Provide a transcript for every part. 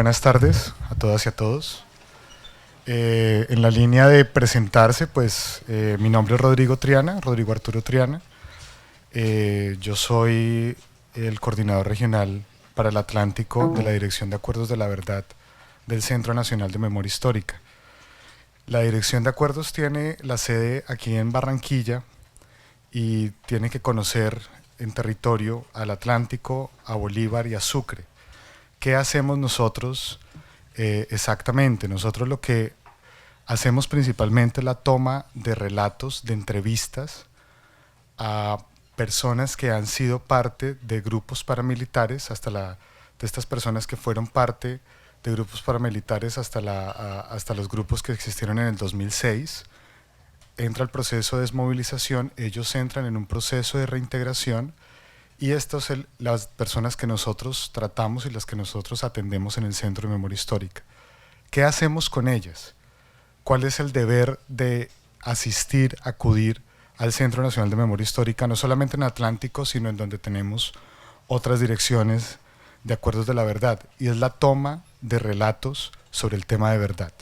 Buenas tardes a todas y a todos. En la línea de presentarse, pues mi nombre es Rodrigo Arturo Triana. Yo soy el coordinador regional para el Atlántico de la Dirección de Acuerdos de la Verdad del Centro Nacional de Memoria Histórica. La Dirección de Acuerdos tiene la sede aquí en Barranquilla y tiene que conocer en territorio al Atlántico, a Bolívar y a Sucre. ¿Qué hacemos nosotros exactamente? Nosotros lo que hacemos principalmente es la toma de relatos, de entrevistas a personas que han sido parte de grupos paramilitares, de estas personas que fueron parte de grupos paramilitares hasta los grupos que existieron en el 2006. Entra el proceso de desmovilización, ellos entran en un proceso de reintegración y estas son las personas que nosotros tratamos y las que nosotros atendemos en el Centro de Memoria Histórica. ¿Qué hacemos con ellas? ¿Cuál es el deber de asistir, acudir al Centro Nacional de Memoria Histórica, no solamente en Atlántico, sino en donde tenemos otras direcciones de acuerdos de la verdad? Y es la toma de relatos sobre el tema de verdad.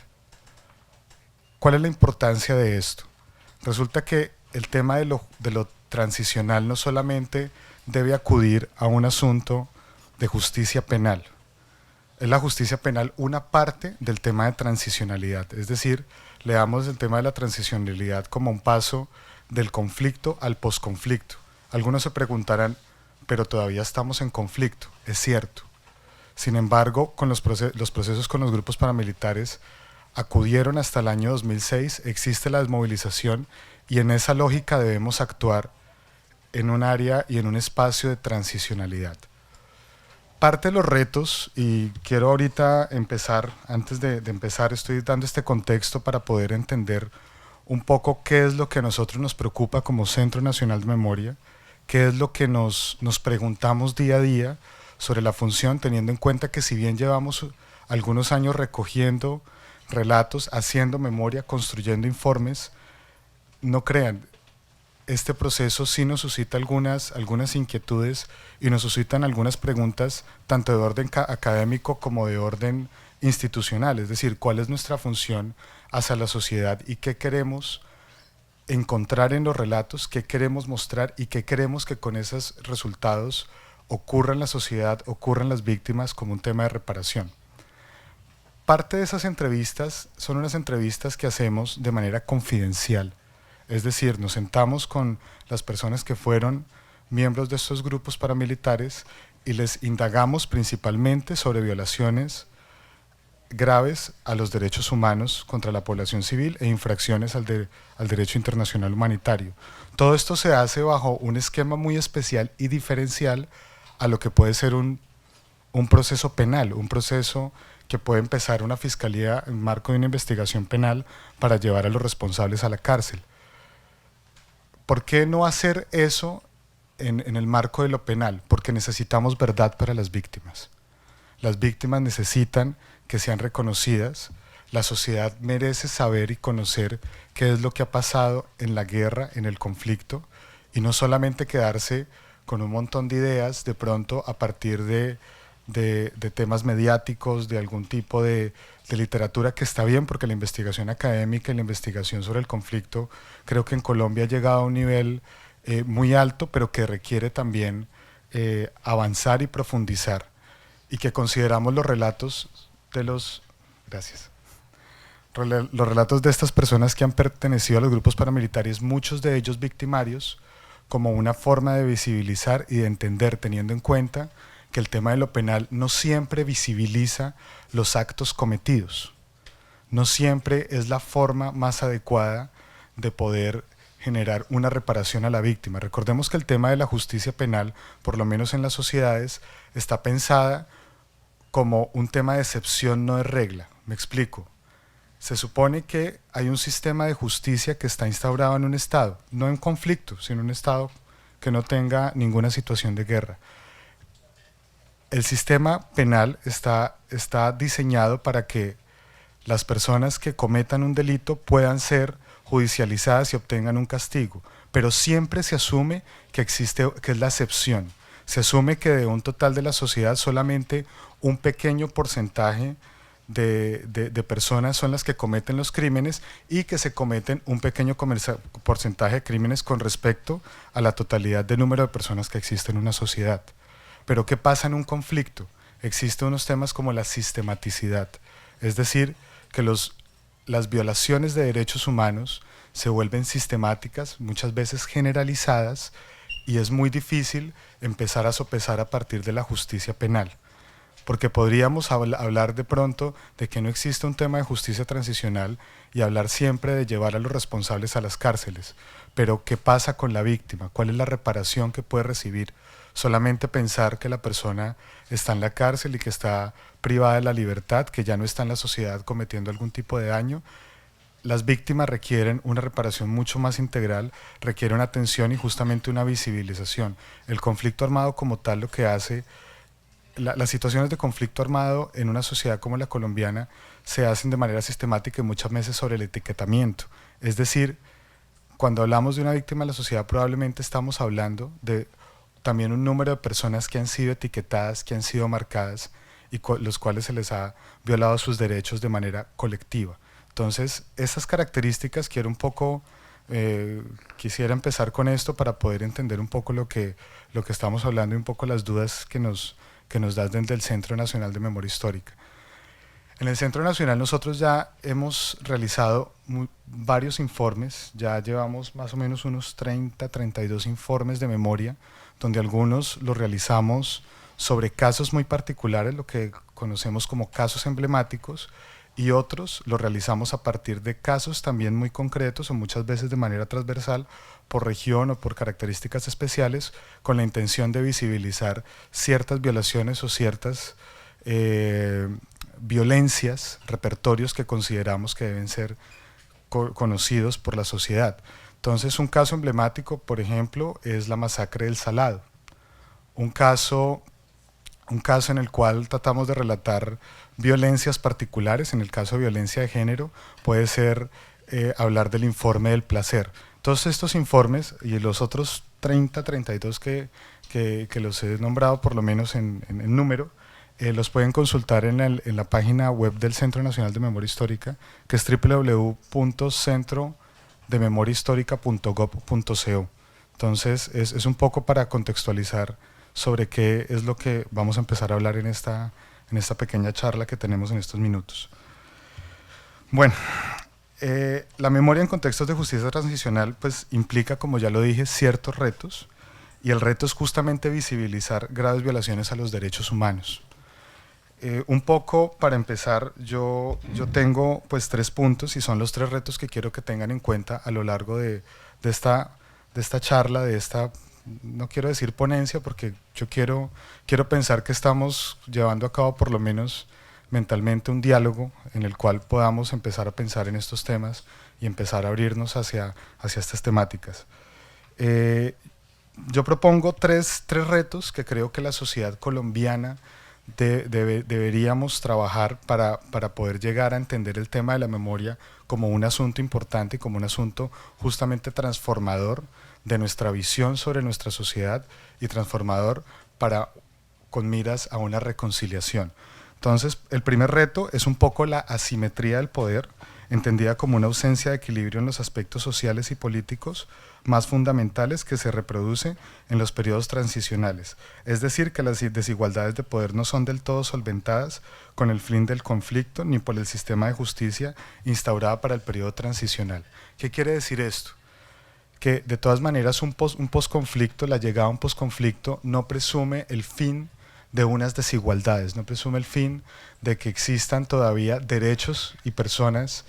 ¿Cuál es la importancia de esto? Resulta que el tema de lo transicional no solamente debe acudir a un asunto de justicia penal. Es la justicia penal una parte del tema de transicionalidad, es decir, le damos el tema de la transicionalidad como un paso del conflicto al posconflicto. Algunos se preguntarán, pero todavía estamos en conflicto, es cierto. Sin embargo, con los procesos con los grupos paramilitares acudieron hasta el año 2006, existe la desmovilización y en esa lógica debemos actuar en un área y en un espacio de transicionalidad. Parte de los retos, y quiero ahorita empezar, antes de empezar, estoy dando este contexto para poder entender un poco qué es lo que a nosotros nos preocupa como Centro Nacional de Memoria, qué es lo que nos preguntamos día a día sobre la función, teniendo en cuenta que si bien llevamos algunos años recogiendo relatos, haciendo memoria, construyendo informes, no crean, este proceso sí nos suscita algunas inquietudes y nos suscitan algunas preguntas tanto de orden académico como de orden institucional, es decir, cuál es nuestra función hacia la sociedad y qué queremos encontrar en los relatos, qué queremos mostrar y qué queremos que con esos resultados ocurra en la sociedad, ocurran las víctimas como un tema de reparación. Parte de esas entrevistas son unas entrevistas que hacemos de manera confidencial. Es decir, nos sentamos con las personas que fueron miembros de estos grupos paramilitares y les indagamos principalmente sobre violaciones graves a los derechos humanos contra la población civil e infracciones al derecho internacional humanitario. Todo esto se hace bajo un esquema muy especial y diferencial a lo que puede ser un proceso penal, un proceso que puede empezar una fiscalía en marco de una investigación penal para llevar a los responsables a la cárcel. ¿Por qué no hacer eso en el marco de lo penal? Porque necesitamos verdad para las víctimas. Las víctimas necesitan que sean reconocidas. La sociedad merece saber y conocer qué es lo que ha pasado en la guerra, en el conflicto, y no solamente quedarse con un montón de ideas de pronto a partir de temas mediáticos, de algún tipo de literatura, que está bien porque la investigación académica y la investigación sobre el conflicto creo que en Colombia ha llegado a un nivel muy alto, pero que requiere también avanzar y profundizar, y que consideramos los relatos de los relatos de estas personas que han pertenecido a los grupos paramilitares, muchos de ellos victimarios, como una forma de visibilizar y de entender, teniendo en cuenta que el tema de lo penal no siempre visibiliza los actos cometidos, no siempre es la forma más adecuada de poder generar una reparación a la víctima. Recordemos que el tema de la justicia penal, por lo menos en las sociedades, está pensada como un tema de excepción, no de regla. Me explico. Se supone que hay un sistema de justicia que está instaurado en un Estado, no en conflicto, sino en un Estado que no tenga ninguna situación de guerra. El sistema penal está diseñado para que las personas que cometan un delito puedan ser judicializadas y obtengan un castigo, pero siempre se asume que es la excepción. Se asume que de un total de la sociedad solamente un pequeño porcentaje de personas son las que cometen los crímenes y que se cometen un pequeño porcentaje de crímenes con respecto a la totalidad del número de personas que existen en una sociedad. Pero ¿qué pasa en un conflicto? Existen unos temas como la sistematicidad, es decir, que las violaciones de derechos humanos se vuelven sistemáticas, muchas veces generalizadas, y es muy difícil empezar a sopesar a partir de la justicia penal. Porque podríamos hablar de pronto de que no existe un tema de justicia transicional y hablar siempre de llevar a los responsables a las cárceles. Pero ¿qué pasa con la víctima? ¿Cuál es la reparación que puede recibir? Solamente pensar que la persona está en la cárcel y que está privada de la libertad, que ya no está en la sociedad cometiendo algún tipo de daño. Las víctimas requieren una reparación mucho más integral, requieren una atención y justamente una visibilización. El conflicto armado como tal lo que hace, las situaciones de conflicto armado en una sociedad como la colombiana se hacen de manera sistemática y muchas veces sobre el etiquetamiento. Es decir, cuando hablamos de una víctima de la sociedad probablemente estamos hablando de también un número de personas que han sido etiquetadas, que han sido marcadas y los cuales se les ha violado sus derechos de manera colectiva. Entonces, esas características quisiera empezar con esto para poder entender un poco lo que estamos hablando y un poco las dudas que nos das desde el Centro Nacional de Memoria Histórica. En el Centro Nacional nosotros ya hemos realizado varios informes, ya llevamos más o menos unos 32 informes de memoria, donde algunos los realizamos sobre casos muy particulares, lo que conocemos como casos emblemáticos, y otros los realizamos a partir de casos también muy concretos o muchas veces de manera transversal por región o por características especiales con la intención de visibilizar ciertas violaciones o ciertas violencias, repertorios que consideramos que deben ser conocidos por la sociedad. Entonces un caso emblemático, por ejemplo, es la masacre del Salado, un caso en el cual tratamos de relatar violencias particulares. En el caso de violencia de género puede ser hablar del informe del placer. Todos estos informes y los otros 32 que los he nombrado por lo menos en número, los pueden consultar en la página web del Centro Nacional de Memoria Histórica, que es www.centrodememoriahistorica.gov.co. Entonces es un poco para contextualizar sobre qué es lo que vamos a empezar a hablar en esta pequeña charla que tenemos en estos minutos. Bueno, la memoria en contextos de justicia transicional pues implica, como ya lo dije, ciertos retos, y el reto es justamente visibilizar graves violaciones a los derechos humanos. Un poco para empezar, yo tengo pues 3 puntos y son los 3 retos que quiero que tengan en cuenta a lo largo de esta charla, no quiero decir ponencia porque yo quiero pensar que estamos llevando a cabo por lo menos mentalmente un diálogo en el cual podamos empezar a pensar en estos temas y empezar a abrirnos hacia estas temáticas. Yo propongo tres retos que creo que la sociedad colombiana deberíamos trabajar para poder llegar a entender el tema de la memoria como un asunto importante y como un asunto justamente transformador de nuestra visión sobre nuestra sociedad y transformador con miras a una reconciliación. Entonces, el primer reto es un poco la asimetría del poder, entendida como una ausencia de equilibrio en los aspectos sociales y políticos más fundamentales que se reproduce en los periodos transicionales. Es decir, que las desigualdades de poder no son del todo solventadas con el fin del conflicto ni por el sistema de justicia instaurada para el periodo transicional. ¿Qué quiere decir esto? Que de todas maneras un posconflicto, la llegada a un posconflicto no presume el fin de unas desigualdades, no presume el fin de que existan todavía derechos y personas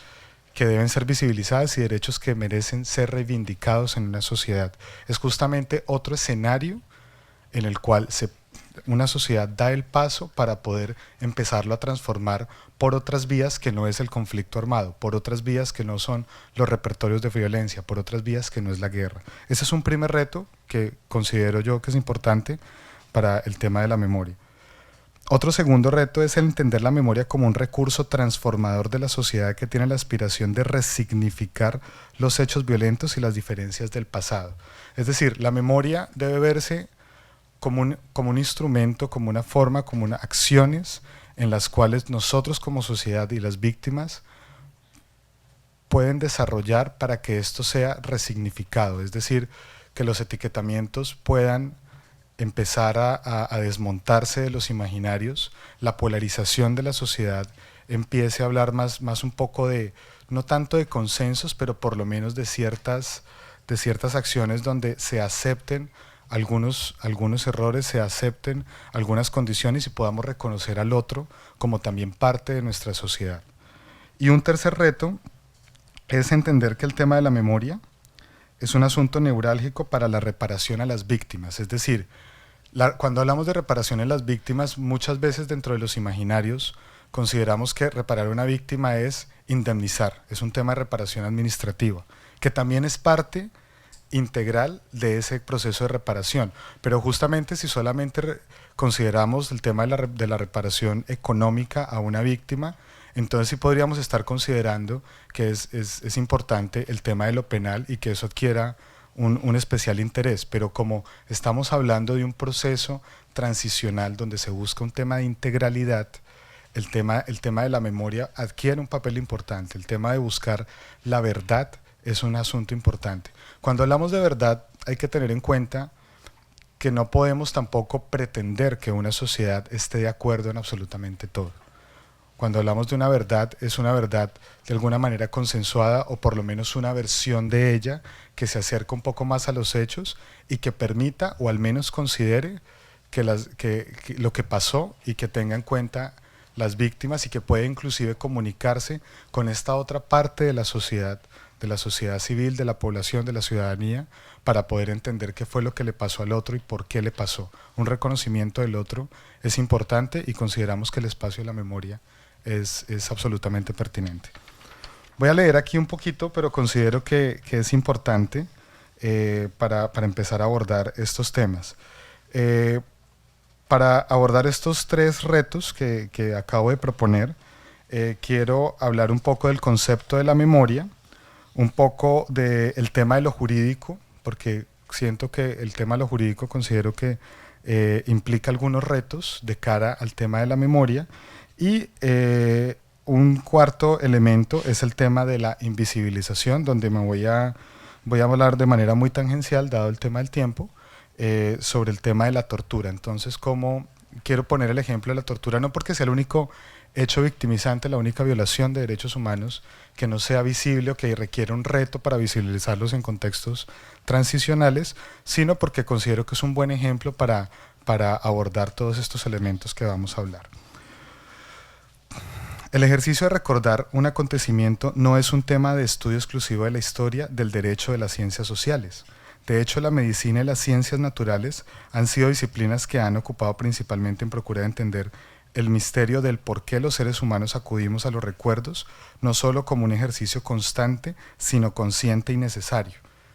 que deben ser visibilizadas y derechos que merecen ser reivindicados en una sociedad. Es justamente otro escenario en el cual una sociedad da el paso para poder empezarlo a transformar por otras vías que no es el conflicto armado, por otras vías que no son los repertorios de violencia, por otras vías que no es la guerra. Ese es un primer reto que considero yo que es importante para el tema de la memoria. Otro segundo reto es el entender la memoria como un recurso transformador de la sociedad que tiene la aspiración de resignificar los hechos violentos y las diferencias del pasado. Es decir, la memoria debe verse como un instrumento, como una forma, como acciones en las cuales nosotros como sociedad y las víctimas pueden desarrollar para que esto sea resignificado, es decir, que los etiquetamientos puedan empezar a desmontarse de los imaginarios, la polarización de la sociedad empiece a hablar más un poco de, no tanto de consensos, pero por lo menos de ciertas acciones donde se acepten algunos errores, se acepten algunas condiciones y podamos reconocer al otro como también parte de nuestra sociedad. Y un tercer reto es entender que el tema de la memoria es un asunto neurálgico para la reparación a las víctimas, es decir, cuando hablamos de reparación a las víctimas, muchas veces dentro de los imaginarios consideramos que reparar a una víctima es indemnizar, es un tema de reparación administrativa, que también es parte integral de ese proceso de reparación, pero justamente si solamente consideramos el tema de la reparación económica a una víctima, entonces sí podríamos estar considerando que es importante el tema de lo penal y que eso adquiera un especial interés, pero como estamos hablando de un proceso transicional donde se busca un tema de integralidad, el tema de la memoria adquiere un papel importante, el tema de buscar la verdad es un asunto importante. Cuando hablamos de verdad hay que tener en cuenta que no podemos tampoco pretender que una sociedad esté de acuerdo en absolutamente todo. Cuando hablamos de una verdad, es una verdad de alguna manera consensuada o por lo menos una versión de ella que se acerca un poco más a los hechos y que permita o al menos considere que lo que pasó y que tenga en cuenta las víctimas y que puede inclusive comunicarse con esta otra parte de la sociedad civil, de la población, de la ciudadanía, para poder entender qué fue lo que le pasó al otro y por qué le pasó. Un reconocimiento del otro es importante y consideramos que el espacio de la memoria es absolutamente pertinente. Voy a leer aquí un poquito, pero considero que es importante para empezar a abordar estos temas. Para abordar estos tres retos que acabo de proponer, quiero hablar un poco del concepto de la memoria, un poco del tema de lo jurídico, porque siento que el tema de lo jurídico considero que implica algunos retos de cara al tema de la memoria, y un cuarto elemento es el tema de la invisibilización, donde me voy a hablar de manera muy tangencial, dado el tema del tiempo, sobre el tema de la tortura. Entonces, quiero poner el ejemplo de la tortura, no porque sea el único hecho victimizante, la única violación de derechos humanos que no sea visible o que requiere un reto para visibilizarlos en contextos transicionales, sino porque considero que es un buen ejemplo para abordar todos estos elementos que vamos a hablar. El ejercicio de recordar un acontecimiento no es un tema de estudio exclusivo de la historia del derecho de las ciencias sociales. De hecho, la medicina y las ciencias naturales han sido disciplinas que han ocupado principalmente en procurar entender el misterio del por qué los seres humanos acudimos a los recuerdos, no solo como un ejercicio constante, sino consciente y necesario.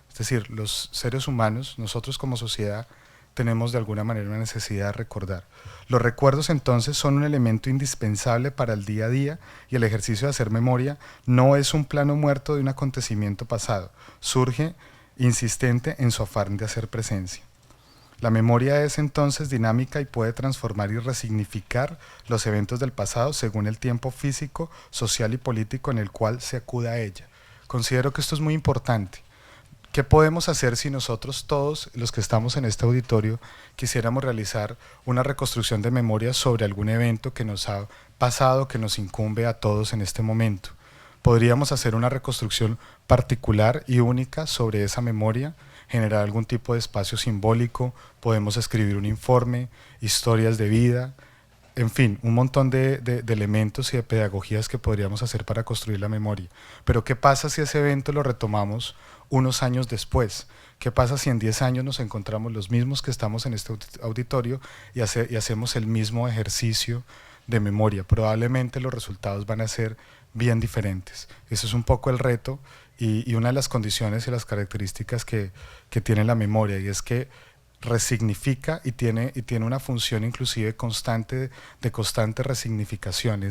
Es decir, los seres humanos, nosotros como sociedad, tenemos de alguna manera una necesidad de recordar. Los recuerdos entonces son un elemento indispensable para el día a día y el ejercicio de hacer memoria no es un plano muerto de un acontecimiento pasado, surge insistente en su afán de hacer presencia. La memoria es entonces dinámica y puede transformar y resignificar los eventos del pasado según el tiempo físico, social y político en el cual se acuda a ella. Considero que esto es muy importante. ¿Qué podemos hacer si nosotros todos los que estamos en este auditorio quisiéramos realizar una reconstrucción de memoria sobre algún evento que nos ha pasado, que nos incumbe a todos en este momento? Podríamos hacer una reconstrucción particular y única sobre esa memoria, generar algún tipo de espacio simbólico, podemos escribir un informe, historias de vida, en fin, un montón de elementos y de pedagogías que podríamos hacer para construir la memoria. Pero ¿qué pasa si ese evento lo retomamos unos años después? ¿Qué pasa si en 10 años nos encontramos los mismos que estamos en este auditorio y hacemos el mismo ejercicio de memoria? Probablemente los resultados van a ser bien diferentes. Eso es un poco el reto y una de las condiciones y las características que tiene la memoria, y es que resignifica y tiene una función inclusive constante, de constante resignificación.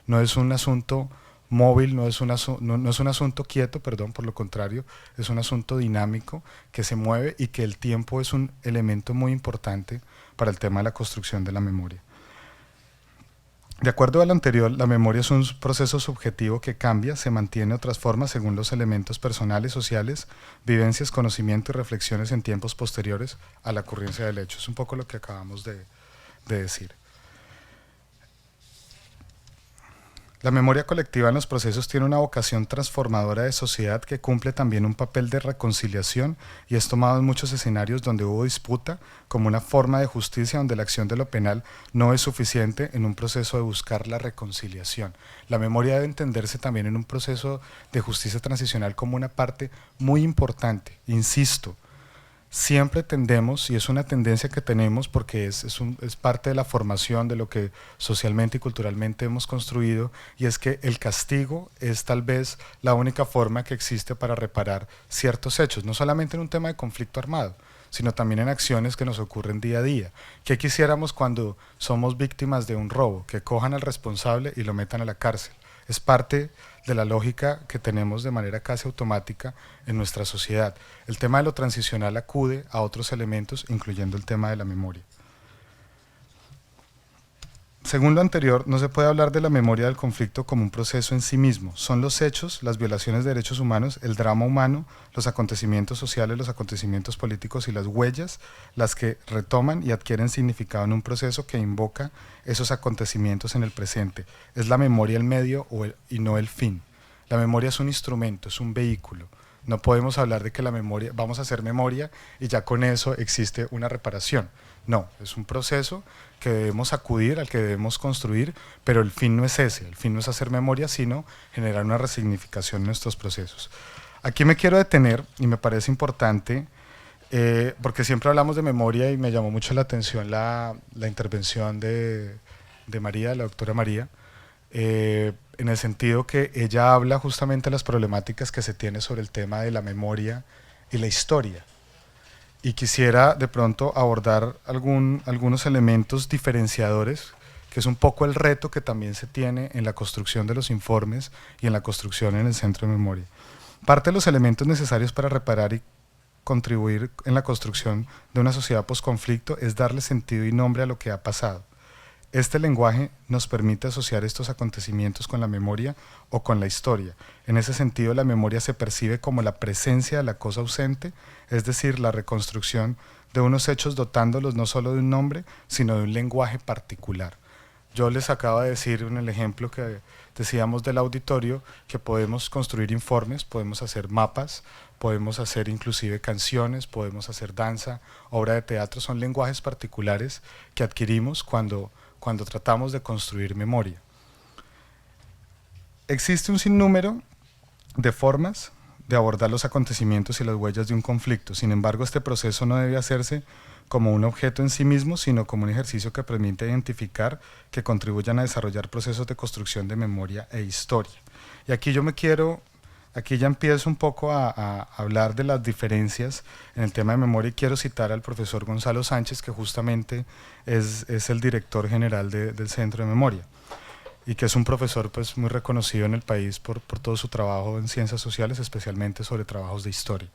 No es un asunto móvil, no es un asunto quieto, perdón, por lo contrario, es un asunto dinámico que se mueve y que el tiempo es un elemento muy importante para el tema de la construcción de la memoria. De acuerdo a lo anterior, la memoria es un proceso subjetivo que cambia, se mantiene o transforma según los elementos personales, sociales, vivencias, conocimiento y reflexiones en tiempos posteriores a la ocurrencia del hecho. Es un poco lo que acabamos de decir. La memoria colectiva en los procesos tiene una vocación transformadora de sociedad que cumple también un papel de reconciliación y es tomado en muchos escenarios donde hubo disputa como una forma de justicia donde la acción de lo penal no es suficiente en un proceso de buscar la reconciliación. La memoria debe entenderse también en un proceso de justicia transicional como una parte muy importante, insisto. Siempre tendemos, y es una tendencia que tenemos porque es parte de la formación de lo que socialmente y culturalmente hemos construido, y es que el castigo es tal vez la única forma que existe para reparar ciertos hechos, no solamente en un tema de conflicto armado, sino también en acciones que nos ocurren día a día. ¿Qué quisiéramos cuando somos víctimas de un robo? Que cojan al responsable y lo metan a la cárcel. Es parte de la lógica que tenemos de manera casi automática en nuestra sociedad. El tema de lo transicional acude a otros elementos, incluyendo el tema de la memoria. Según lo anterior, no se puede hablar de la memoria del conflicto como un proceso en sí mismo. Son los hechos, las violaciones de derechos humanos, el drama humano, los acontecimientos sociales, los acontecimientos políticos y las huellas las que retoman y adquieren significado en un proceso que invoca esos acontecimientos en el presente. Es la memoria el medio y no el fin. La memoria es un instrumento, es un vehículo. No podemos hablar de que la memoria, vamos a hacer memoria y ya con eso existe una reparación. No, es un proceso que debemos acudir, al que debemos construir, pero el fin no es ese, el fin no es hacer memoria, sino generar una resignificación en nuestros procesos. Aquí me quiero detener y me parece importante, porque siempre hablamos de memoria y me llamó mucho la atención la intervención de María, de la doctora María, en el sentido que ella habla justamente de las problemáticas que se tiene sobre el tema de la memoria y la historia. Y quisiera de pronto abordar algunos elementos diferenciadores, que es un poco el reto que también se tiene en la construcción de los informes y en la construcción en el Centro de Memoria. Parte de los elementos necesarios para reparar y contribuir en la construcción de una sociedad posconflicto es darle sentido y nombre a lo que ha pasado. Este lenguaje nos permite asociar estos acontecimientos con la memoria o con la historia. En ese sentido, la memoria se percibe como la presencia de la cosa ausente, es decir, la reconstrucción de unos hechos dotándolos no solo de un nombre, sino de un lenguaje particular. Yo les acabo de decir en el ejemplo que decíamos del auditorio que podemos construir informes, podemos hacer mapas, podemos hacer inclusive canciones, podemos hacer danza, obra de teatro, son lenguajes particulares que adquirimos cuando tratamos de construir memoria. Existe un sinnúmero de formas de abordar los acontecimientos y las huellas de un conflicto. Sin embargo, este proceso no debe hacerse como un objeto en sí mismo, sino como un ejercicio que permite identificar, que contribuyan a desarrollar procesos de construcción de memoria e historia. Y aquí aquí ya empiezo un poco a hablar de las diferencias en el tema de memoria y quiero citar al profesor Gonzalo Sánchez, que justamente es el director general del Centro de Memoria y que es un profesor pues, muy reconocido en el país por todo su trabajo en ciencias sociales, especialmente sobre trabajos de historia.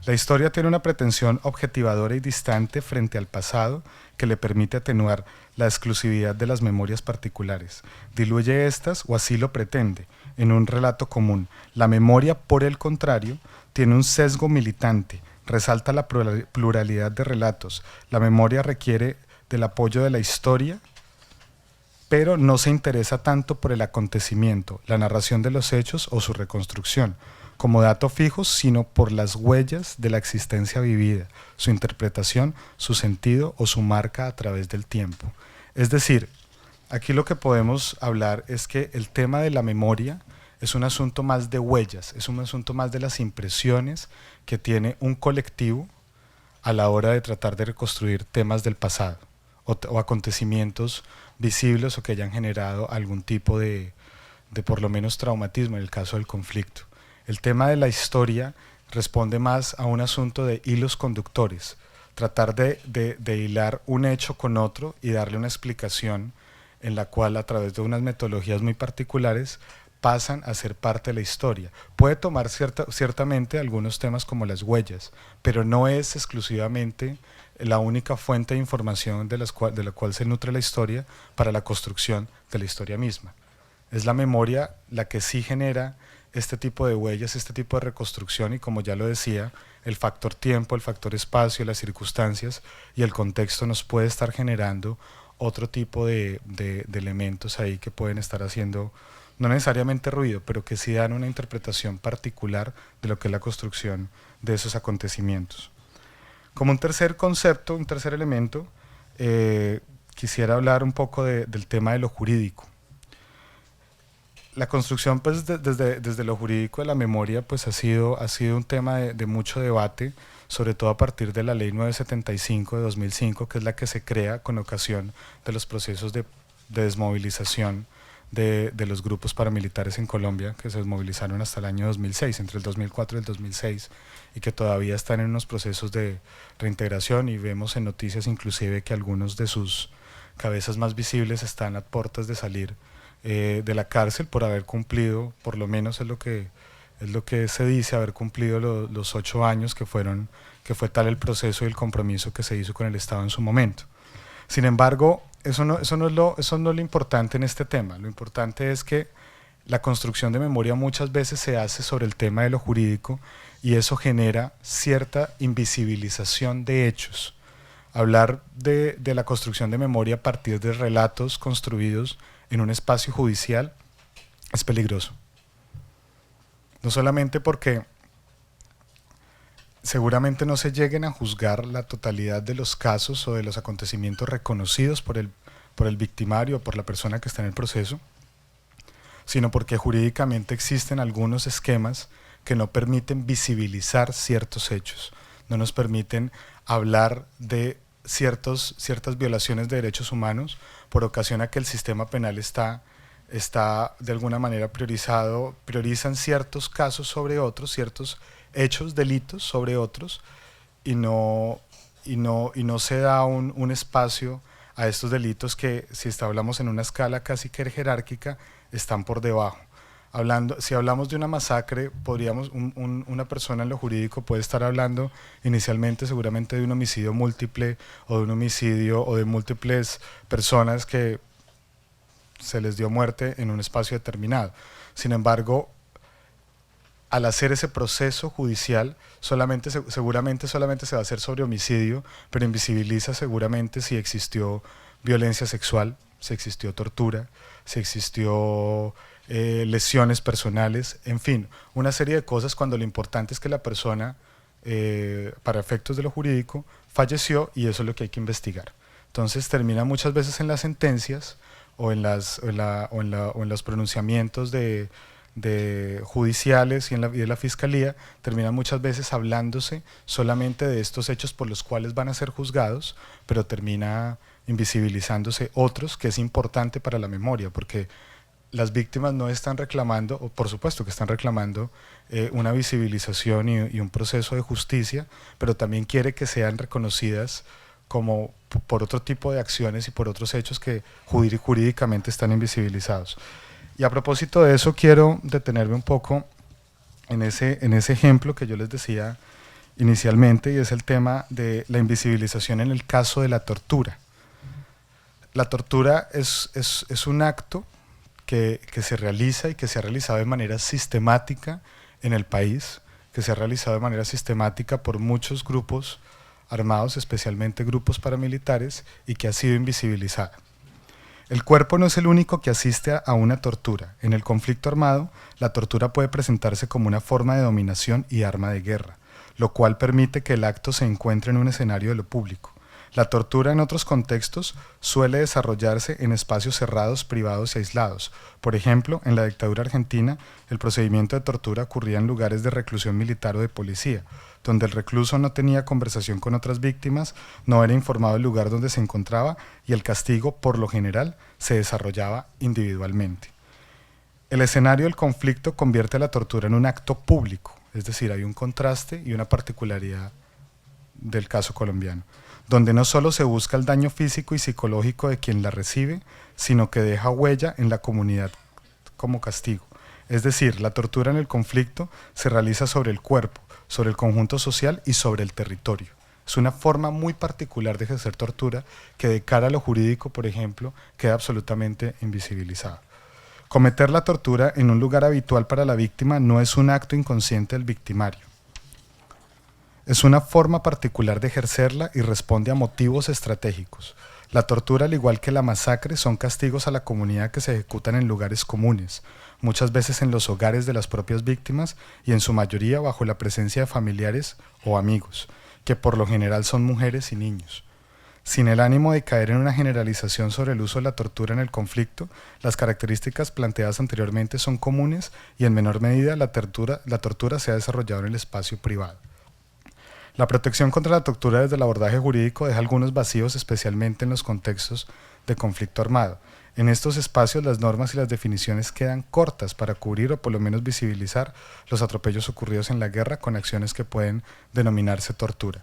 La historia tiene una pretensión objetivadora y distante frente al pasado que le permite atenuar la exclusividad de las memorias particulares. Diluye estas, o así lo pretende, en un relato común. La memoria, por el contrario, tiene un sesgo militante, resalta la pluralidad de relatos. La memoria requiere del apoyo de la historia, pero no se interesa tanto por el acontecimiento, la narración de los hechos o su reconstrucción, como dato fijo, sino por las huellas de la existencia vivida, su interpretación, su sentido o su marca a través del tiempo. Es decir, aquí lo que podemos hablar es que el tema de la memoria es un asunto más de huellas, es un asunto más de las impresiones que tiene un colectivo a la hora de tratar de reconstruir temas del pasado o acontecimientos visibles o que hayan generado algún tipo de por lo menos traumatismo en el caso del conflicto. El tema de la historia responde más a un asunto de hilos conductores, tratar de hilar un hecho con otro y darle una explicación en la cual a través de unas metodologías muy particulares pasan a ser parte de la historia. Puede tomar ciertamente algunos temas como las huellas, pero no es exclusivamente la única fuente de información de la cual se nutre la historia para la construcción de la historia misma. Es la memoria la que sí genera este tipo de huellas, este tipo de reconstrucción, y como ya lo decía, el factor tiempo, el factor espacio, las circunstancias y el contexto nos puede estar generando otro tipo de elementos ahí que pueden estar haciendo no necesariamente ruido, pero que sí dan una interpretación particular de lo que es la construcción de esos acontecimientos. Como un tercer concepto, un tercer elemento, quisiera hablar un poco del tema de lo jurídico. La construcción, pues, desde lo jurídico de la memoria, pues ha sido un tema de mucho debate, sobre todo a partir de la Ley 975 de 2005, que es la que se crea con ocasión de los procesos de desmovilización de los grupos paramilitares en Colombia, que se desmovilizaron hasta el año 2006, entre el 2004 y el 2006, y que todavía están en unos procesos de reintegración, y vemos en noticias inclusive que algunos de sus cabezas más visibles están a puertas de salir de la cárcel por haber cumplido, por lo menos es lo que se dice, haber cumplido los 8 años que fue tal el proceso y el compromiso que se hizo con el Estado en su momento. Sin embargo, eso no es lo importante en este tema. Lo importante es que la construcción de memoria muchas veces se hace sobre el tema de lo jurídico, y eso genera cierta invisibilización de hechos. Hablar de la construcción de memoria a partir de relatos construidos en un espacio judicial es peligroso. No solamente porque seguramente no se lleguen a juzgar la totalidad de los casos o de los acontecimientos reconocidos por el victimario o por la persona que está en el proceso, sino porque jurídicamente existen algunos esquemas que no permiten visibilizar ciertos hechos, no nos permiten hablar de ciertas violaciones de derechos humanos por ocasión a que el sistema penal está de alguna manera priorizan ciertos casos sobre otros, ciertos hechos, delitos sobre otros, y no se da un espacio a estos delitos que, si hablamos en una escala casi que jerárquica, están por debajo. Si hablamos de una masacre, una persona en lo jurídico puede estar hablando inicialmente seguramente de un homicidio múltiple, o de un homicidio o de múltiples personas que se les dio muerte en un espacio determinado. Sin embargo, al hacer ese proceso judicial, seguramente solamente se va a hacer sobre homicidio, pero invisibiliza seguramente si existió violencia sexual, si existió tortura, si existió lesiones personales, en fin, una serie de cosas, cuando lo importante es que la persona, para efectos de lo jurídico, falleció, y eso es lo que hay que investigar. Entonces termina muchas veces en las sentencias o en los pronunciamientos de judiciales y de la fiscalía, termina muchas veces hablándose solamente de estos hechos por los cuales van a ser juzgados, pero termina invisibilizándose otros, que es importante para la memoria, porque las víctimas no están reclamando, o por supuesto que están reclamando una visibilización y un proceso de justicia, pero también quiere que sean reconocidas como por otro tipo de acciones y por otros hechos que jurídicamente están invisibilizados. Y a propósito de eso, quiero detenerme un poco en ese ejemplo que yo les decía inicialmente, y es el tema de la invisibilización en el caso de la tortura. La tortura es un acto que se realiza y que se ha realizado de manera sistemática en el país, que se ha realizado de manera sistemática por muchos grupos armados, especialmente grupos paramilitares, y que ha sido invisibilizada. El cuerpo no es el único que asiste a una tortura. En el conflicto armado, la tortura puede presentarse como una forma de dominación y arma de guerra, lo cual permite que el acto se encuentre en un escenario de lo público. La tortura en otros contextos suele desarrollarse en espacios cerrados, privados y aislados. Por ejemplo, en la dictadura argentina, el procedimiento de tortura ocurría en lugares de reclusión militar o de policía, donde el recluso no tenía conversación con otras víctimas, no era informado del lugar donde se encontraba, y el castigo, por lo general, se desarrollaba individualmente. El escenario del conflicto convierte la tortura en un acto público, es decir, hay un contraste y una particularidad del caso colombiano, donde no solo se busca el daño físico y psicológico de quien la recibe, sino que deja huella en la comunidad como castigo. Es decir, la tortura en el conflicto se realiza sobre el cuerpo, sobre el conjunto social y sobre el territorio. Es una forma muy particular de ejercer tortura que de cara a lo jurídico, por ejemplo, queda absolutamente invisibilizada. Cometer la tortura en un lugar habitual para la víctima no es un acto inconsciente del victimario. Es una forma particular de ejercerla y responde a motivos estratégicos. La tortura, al igual que la masacre, son castigos a la comunidad que se ejecutan en lugares comunes, muchas veces en los hogares de las propias víctimas y en su mayoría bajo la presencia de familiares o amigos, que por lo general son mujeres y niños. Sin el ánimo de caer en una generalización sobre el uso de la tortura en el conflicto, las características planteadas anteriormente son comunes y en menor medida la tortura se ha desarrollado en el espacio privado. La protección contra la tortura desde el abordaje jurídico deja algunos vacíos, especialmente en los contextos de conflicto armado. En estos espacios las normas y las definiciones quedan cortas para cubrir o por lo menos visibilizar los atropellos ocurridos en la guerra con acciones que pueden denominarse tortura.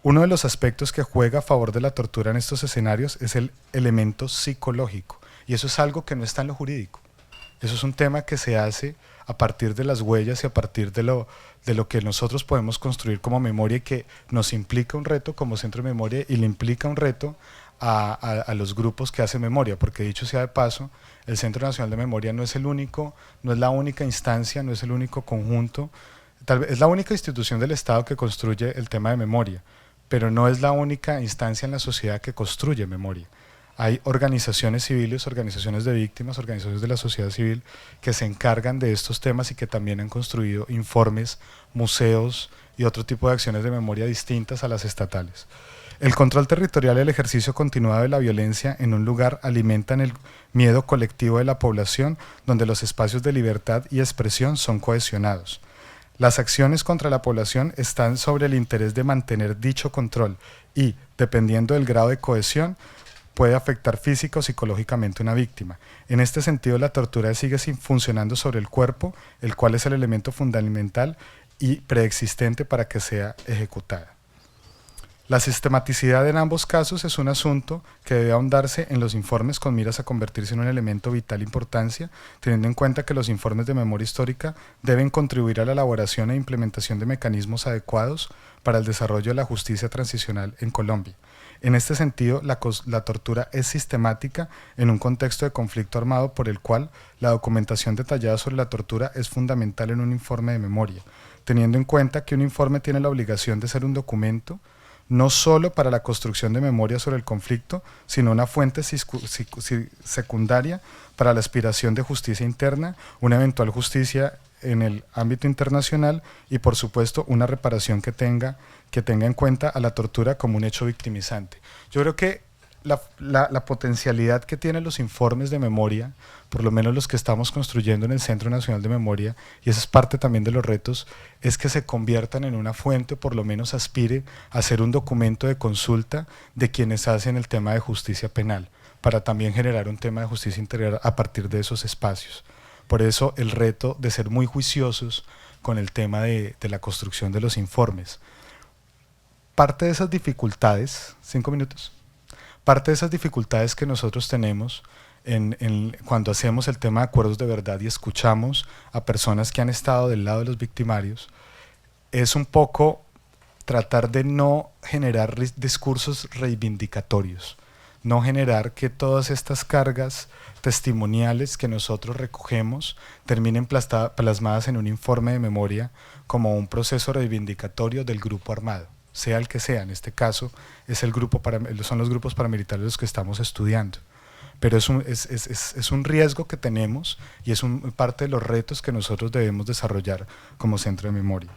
Uno de los aspectos que juega a favor de la tortura en estos escenarios es el elemento psicológico, y eso es algo que no está en lo jurídico. Eso es un tema que se hace a partir de las huellas y a partir de lo que nosotros podemos construir como memoria y que nos implica un reto como centro de memoria y le implica un reto a los grupos que hacen memoria, porque dicho sea de paso, el Centro Nacional de Memoria no es el único, no es la única instancia, no es el único conjunto, tal vez es la única institución del Estado que construye el tema de memoria, pero no es la única instancia en la sociedad que construye memoria. Hay organizaciones civiles, organizaciones de víctimas, organizaciones de la sociedad civil que se encargan de estos temas y que también han construido informes, museos y otro tipo de acciones de memoria distintas a las estatales. El control territorial y el ejercicio continuado de la violencia en un lugar alimentan el miedo colectivo de la población, donde los espacios de libertad y expresión son cohesionados. Las acciones contra la población están sobre el interés de mantener dicho control y, dependiendo del grado de cohesión, puede afectar física o psicológicamente a una víctima. En este sentido, la tortura sigue funcionando sobre el cuerpo, el cual es el elemento fundamental y preexistente para que sea ejecutada. La sistematicidad en ambos casos es un asunto que debe ahondarse en los informes con miras a convertirse en un elemento vital de importancia, teniendo en cuenta que los informes de memoria histórica deben contribuir a la elaboración e implementación de mecanismos adecuados para el desarrollo de la justicia transicional en Colombia. En este sentido, la tortura es sistemática en un contexto de conflicto armado por el cual la documentación detallada sobre la tortura es fundamental en un informe de memoria, teniendo en cuenta que un informe tiene la obligación de ser un documento no solo para la construcción de memoria sobre el conflicto, sino una fuente secundaria para la aspiración de justicia interna, una eventual justicia en el ámbito internacional y, por supuesto, una reparación que tenga en cuenta a la tortura como un hecho victimizante. Yo creo que la potencialidad que tienen los informes de memoria, por lo menos los que estamos construyendo en el Centro Nacional de Memoria, y esa es parte también de los retos, es que se conviertan en una fuente, o por lo menos aspire a ser un documento de consulta de quienes hacen el tema de justicia penal, para también generar un tema de justicia integral a partir de esos espacios. Por eso el reto de ser muy juiciosos con el tema de la construcción de los informes. Parte de esas dificultades, 5 minutos, parte de esas dificultades que nosotros tenemos cuando hacemos el tema de acuerdos de verdad y escuchamos a personas que han estado del lado de los victimarios, es un poco tratar de no generar discursos reivindicatorios, no generar que todas estas cargas testimoniales que nosotros recogemos terminen plasmadas en un informe de memoria como un proceso reivindicatorio del grupo armado, sea el que sea. En este caso es son los grupos paramilitares los que estamos estudiando. Pero es un riesgo que tenemos y es parte de los retos que nosotros debemos desarrollar como centro de memoria.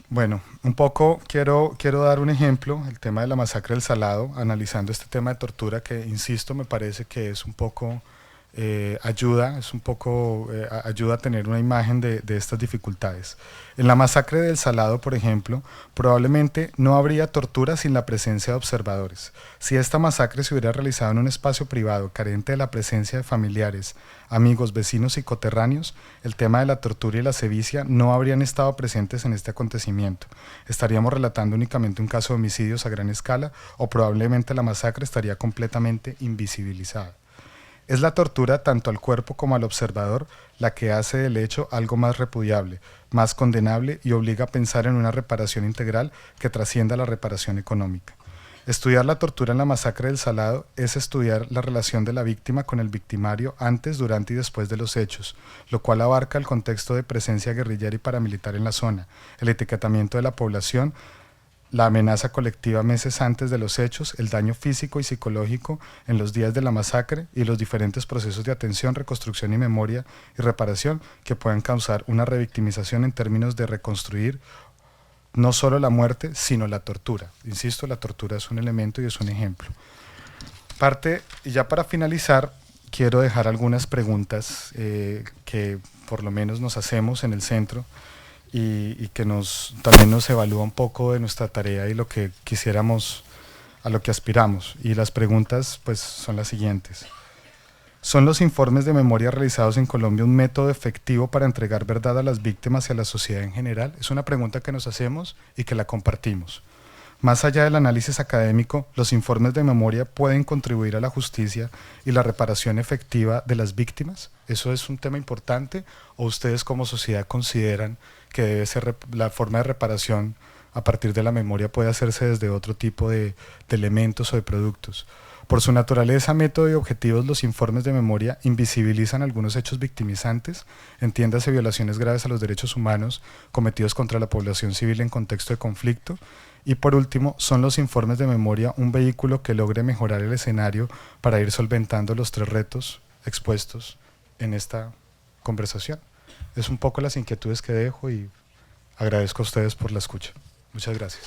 Bueno, un poco quiero dar un ejemplo, el tema de la masacre del Salado, analizando este tema de tortura que, insisto, me parece que es un poco ayuda a tener una imagen de estas dificultades. En la masacre del Salado, por ejemplo, probablemente no habría tortura sin la presencia de observadores. Si esta masacre se hubiera realizado en un espacio privado, carente de la presencia de familiares, amigos, vecinos y coterráneos, el tema de la tortura y la sevicia no habrían estado presentes en este acontecimiento. Estaríamos relatando únicamente un caso de homicidios a gran escala o probablemente la masacre estaría completamente invisibilizada. Es la tortura tanto al cuerpo como al observador la que hace del hecho algo más repudiable, más condenable y obliga a pensar en una reparación integral que trascienda la reparación económica. Estudiar la tortura en la masacre del Salado es estudiar la relación de la víctima con el victimario antes, durante y después de los hechos, lo cual abarca el contexto de presencia guerrillera y paramilitar en la zona, el etiquetamiento de la población, la amenaza colectiva meses antes de los hechos, el daño físico y psicológico en los días de la masacre y los diferentes procesos de atención, reconstrucción y memoria y reparación que puedan causar una revictimización en términos de reconstruir no solo la muerte, sino la tortura. Insisto, la tortura es un elemento y es un ejemplo. Y ya para finalizar, quiero dejar algunas preguntas que por lo menos nos hacemos en el centro y que también nos evalúa un poco de nuestra tarea y lo que quisiéramos, a lo que aspiramos. Y las preguntas pues son las siguientes. ¿Son los informes de memoria realizados en Colombia un método efectivo para entregar verdad a las víctimas y a la sociedad en general? Es una pregunta que nos hacemos y que la compartimos. Más allá del análisis académico, ¿los informes de memoria pueden contribuir a la justicia y la reparación efectiva de las víctimas? ¿Eso es un tema importante o ustedes como sociedad consideran que debe ser la forma de reparación a partir de la memoria puede hacerse desde otro tipo de elementos o de productos? Por su naturaleza, método y objetivos, los informes de memoria invisibilizan algunos hechos victimizantes, entiéndase violaciones graves a los derechos humanos cometidos contra la población civil en contexto de conflicto. Y por último, ¿son los informes de memoria un vehículo que logre mejorar el escenario para ir solventando los tres retos expuestos en esta conversación? Es un poco las inquietudes que dejo y agradezco a ustedes por la escucha. Muchas gracias.